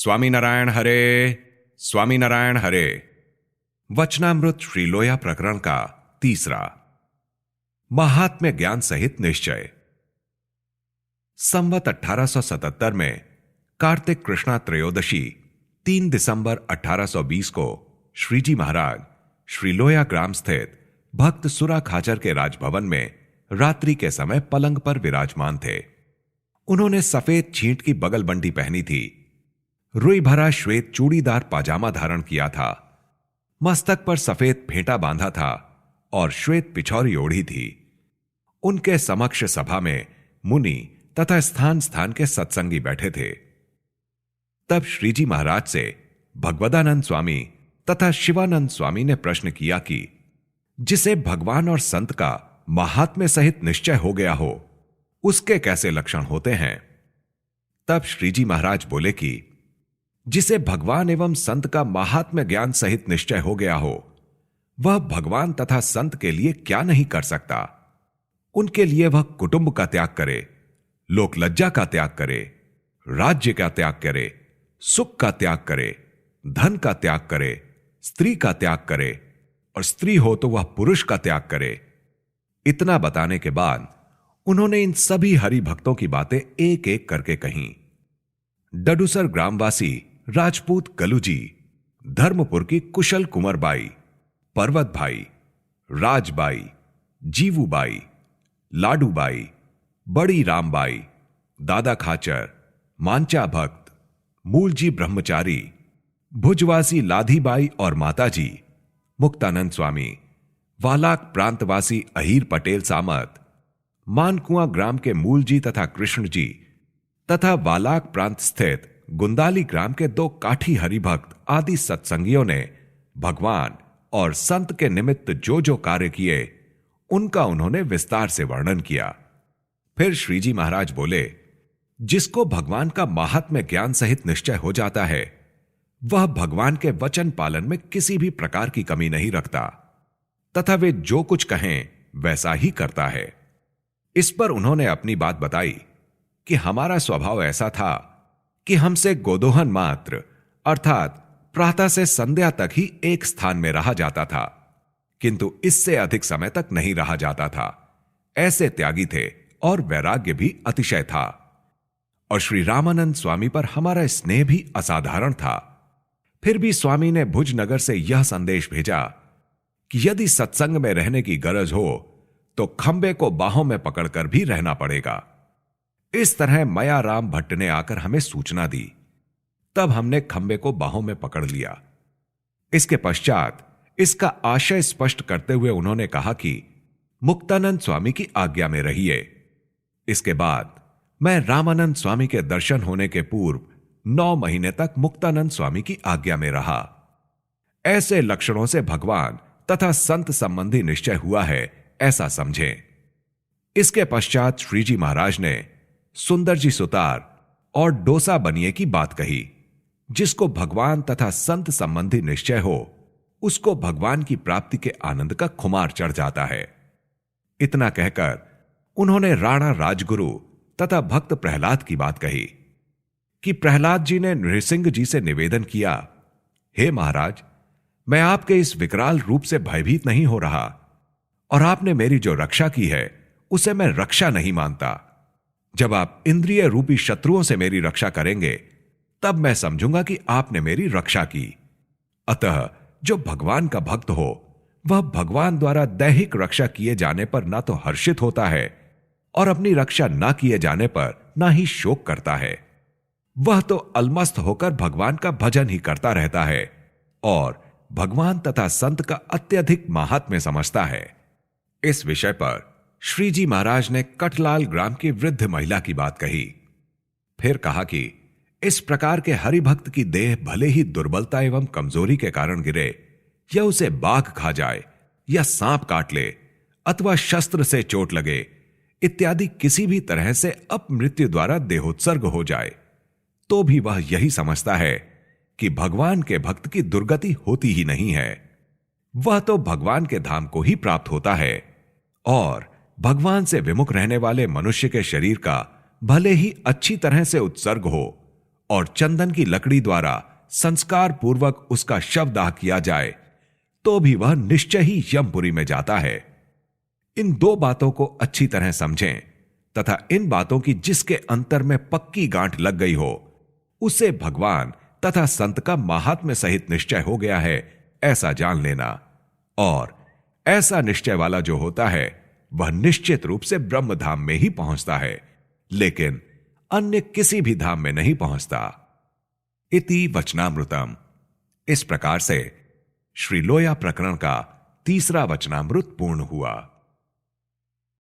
स्वामीनारायण हरे, स्वामीनारायण हरे। वचनामृत श्री लोया प्रकरण का तीसरा, महात्म्य ज्ञान सहित निश्चय। संवत 1877 में कार्तिक कृष्णा त्रयोदशी 3 दिसंबर 1820 को श्रीजी महाराज श्री लोया ग्राम स्थित भक्त सुरा खाचर के राजभवन में रात्रि के समय पलंग पर विराजमान थे। उन्होंने सफेद छींट की बगलबंडी पहनी थी, रुई भरा श्वेत चूड़ीदार पाजामा धारण किया था, मस्तक पर सफेद फेंटा बांधा था और श्वेत पिछौरी ओढ़ी थी। उनके समक्ष सभा में मुनि तथा स्थान स्थान के सत्संगी बैठे थे। तब श्रीजी महाराज से भगवदानंद स्वामी तथा शिवानंद स्वामी ने प्रश्न किया कि जिसे भगवान और संत का महात्म्य सहित निश्चय हो गया हो, उसके कैसे लक्षण होते हैं? तब श्रीजी महाराज बोले कि जिसे भगवान एवं संत का महात्म्य ज्ञान सहित निश्चय हो गया हो, वह भगवान तथा संत के लिए क्या नहीं कर सकता। उनके लिए वह कुटुंब का त्याग करे, लोक लज्जा का त्याग करे, राज्य का त्याग करे, सुख का त्याग करे, धन का त्याग करे, स्त्री का त्याग करे, और स्त्री हो तो वह पुरुष का त्याग करे। इतना बताने के बाद उन्होंने इन सभी हरि भक्तों की बातें एक एक करके कहीं। डडूसर ग्रामवासी राजपूत कलूजी, धर्मपुर की कुशल कुंवरबाई, पर्वत भाई, राजबाई, जीवूबाई, लाडूबाई, बड़ी रामबाई, दादा खाचर, मांचा भक्त, मूलजी ब्रह्मचारी, भुजवासी लाधीबाई और माताजी, मुक्तानंद स्वामी, वालाक प्रांतवासी अहीर पटेल सामत, मानकुआं ग्राम के मूलजी तथा कृष्ण जी तथा वालाक प्रांत स्थित गुंदाली ग्राम के 2 काठी हरिभक्त आदि सत्संगियों ने भगवान और संत के निमित्त जो जो कार्य किए, उनका उन्होंने विस्तार से वर्णन किया। फिर श्रीजी महाराज बोले, जिसको भगवान का महात्म्य ज्ञान सहित निश्चय हो जाता है, वह भगवान के वचन पालन में किसी भी प्रकार की कमी नहीं रखता तथा वे जो कुछ कहें वैसा ही करता है। इस पर उन्होंने अपनी बात बताई कि हमारा स्वभाव ऐसा था कि हमसे गोदोहन मात्र अर्थात प्रातः से संध्या तक ही एक स्थान में रहा जाता था, किंतु इससे अधिक समय तक नहीं रहा जाता था। ऐसे त्यागी थे और वैराग्य भी अतिशय था। और श्री रामानंद स्वामी पर हमारा स्नेह भी असाधारण था। फिर भी स्वामी ने भुजनगर से यह संदेश भेजा कि यदि सत्संग में रहने की गरज हो तो खंबे को बाहों में पकड़कर भी रहना पड़ेगा। इस तरह मया राम भट्ट ने आकर हमें सूचना दी। तब हमने खंबे को बाहों में पकड़ लिया। इसके पश्चात इसका आशय स्पष्ट करते हुए उन्होंने कहा कि मुक्तानंद स्वामी की आज्ञा में रहिए। इसके बाद मैं रामानंद स्वामी के दर्शन होने के पूर्व 9 महीने तक मुक्तानंद स्वामी की आज्ञा में रहा। ऐसे लक्षणों से भगवान तथा संत संबंधी निश्चय हुआ है, ऐसा समझें। इसके पश्चात श्रीजी महाराज ने सुंदर जी सुतार और डोसा बनिए की बात कही। जिसको भगवान तथा संत संबंधी निश्चय हो, उसको भगवान की प्राप्ति के आनंद का खुमार चढ़ जाता है। इतना कहकर उन्होंने राणा राजगुरु तथा भक्त प्रहलाद की बात कही कि प्रहलाद जी ने नृसिंह जी से निवेदन किया, हे महाराज, मैं आपके इस विकराल रूप से भयभीत नहीं हो रहा और आपने मेरी जो रक्षा की है उसे मैं रक्षा नहीं मानता। जब आप इंद्रिय रूपी शत्रुओं से मेरी रक्षा करेंगे तब मैं समझूंगा कि आपने मेरी रक्षा की। अतः जो भगवान का भक्त हो, वह भगवान द्वारा दैहिक रक्षा किए जाने पर ना तो हर्षित होता है और अपनी रक्षा ना किए जाने पर ना ही शोक करता है। वह तो अलमस्त होकर भगवान का भजन ही करता रहता है और भगवान तथा संत का अत्यधिक महात्म्य समझता है। इस विषय पर श्रीजी महाराज ने कटलाल ग्राम की वृद्ध महिला की बात कही। फिर कहा कि इस प्रकार के हरिभक्त की देह भले ही दुर्बलता एवं कमजोरी के कारण गिरे, या उसे बाघ खा जाए, या सांप काट ले, अथवा शस्त्र से चोट लगे इत्यादि किसी भी तरह से अपमृत्यु द्वारा देहोत्सर्ग हो जाए, तो भी वह यही समझता है कि भगवान के भक्त की दुर्गति होती ही नहीं है। वह तो भगवान के धाम को ही प्राप्त होता है और भगवान से विमुख रहने वाले मनुष्य के शरीर का भले ही अच्छी तरह से उत्सर्ग हो और चंदन की लकड़ी द्वारा संस्कार पूर्वक उसका शवदाह किया जाए तो भी वह निश्चय ही यमपुरी में जाता है। इन दो बातों को अच्छी तरह समझें तथा इन बातों की जिसके अंतर में पक्की गांठ लग गई हो उसे भगवान तथा संत का महात्म्य सहित निश्चय हो गया है ऐसा जान लेना। और ऐसा निश्चय वाला जो होता है वह निश्चित रूप से ब्रह्म धाम में ही पहुंचता है, लेकिन अन्य किसी भी धाम में नहीं पहुंचता। इति वचनामृतम। इस प्रकार से श्री लोया प्रकरण का तीसरा वचनामृत पूर्ण हुआ।